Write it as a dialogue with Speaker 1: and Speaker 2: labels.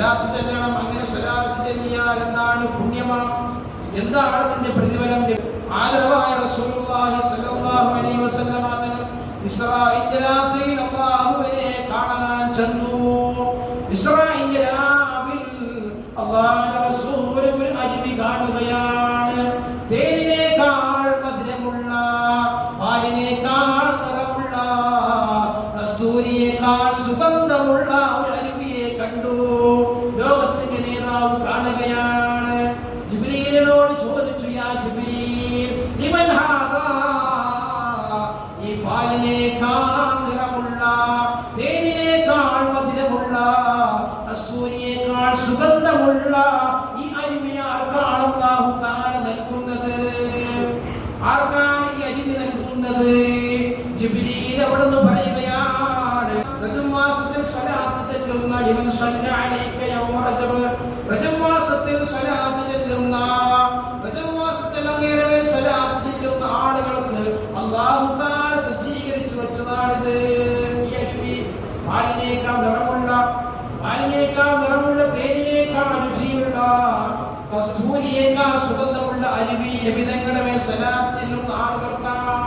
Speaker 1: അങ്ങനെ സ്വലാത്ത് ചൊല്ലിയാൽ എന്താണ് പുണ്യമാണ്, എന്താണ് അതിന്റെ പ്രതിഫലം? ആദരവായ റസൂലുള്ളാഹി സ്വല്ലല്ലാഹു അലൈഹി വസല്ലം തങ്ങൾ ഇസ്രാഈന്റെ രാത്രിയിൽ അല്ലാഹുവിനെ കാണാൻ ചെന്നു. ഇസ്രാഈന്റെ രാവിൽ അല്ലാഹുവിന്റെ റസൂൽ ഒരു അരുവി കാണുകയാണ്. തേനിനേക്കാൾ മധുരമുള്ള, പാലിനേക്കാൾ നിറമുള്ള, കസ്തൂരിയേക്കാൾ സുഗന്ധമുള്ള ഒരു അരുവിയെ കണ്ടു. ലോകത്തിന്റെ നേതാവ് കാണുകയാണ്. ജിബ്രീലിനോട് ചോദിച്ചു, യാ ജിബ്രീൽ ലിമൻ ഹാദാ, ഈ പാലിനേക്കാൾ നിറമുള്ള, തേനിനേക്കാൾ മധുരമുള്ള, കസ്തൂരിയേക്കാൾ സുഗന്ധമുള്ള ഈ അരുവി ആർക്കാണ് അല്ലാഹു തആല നൽകുന്നത്? ആർക്കാണ് ഈ അരുവി നൽകുന്നത്? ജിബ്രീൽ അവിടുന്ന് പറയുകയാണ്, റജബ് മാസത്തിൽ സ്വലാത്ത് ചൊല്ലുന്ന ലിമൻ സ്വല്ല അലൈക യൗമ റജബ്, റജബ് മാസത്തിൽ സ്വലാത്ത് ചൊല്ലുന്ന, റജബ് മാസത്തിൽ അങ്ങയുടെ മേൽ സ്വലാത്ത് ചൊല്ലുന്ന ആളുകൾക്ക് അല്ലാഹു തആല സജ്ജീകരിച്ചു വെച്ചതാണിത്. ഈ അരുവി പാലിനേക്കാൾ നിറമുള്ള, തേനിനേക്കാൾ രുചിയുള്ള, കസ്തൂരിയേക്കാൾ സുഗന്ധമുള്ള അരുവി നബി തങ്ങളുടെ മേൽ സ്വലാത്ത് ചൊല്ലുന്ന ആളുകൾക്കാണ്.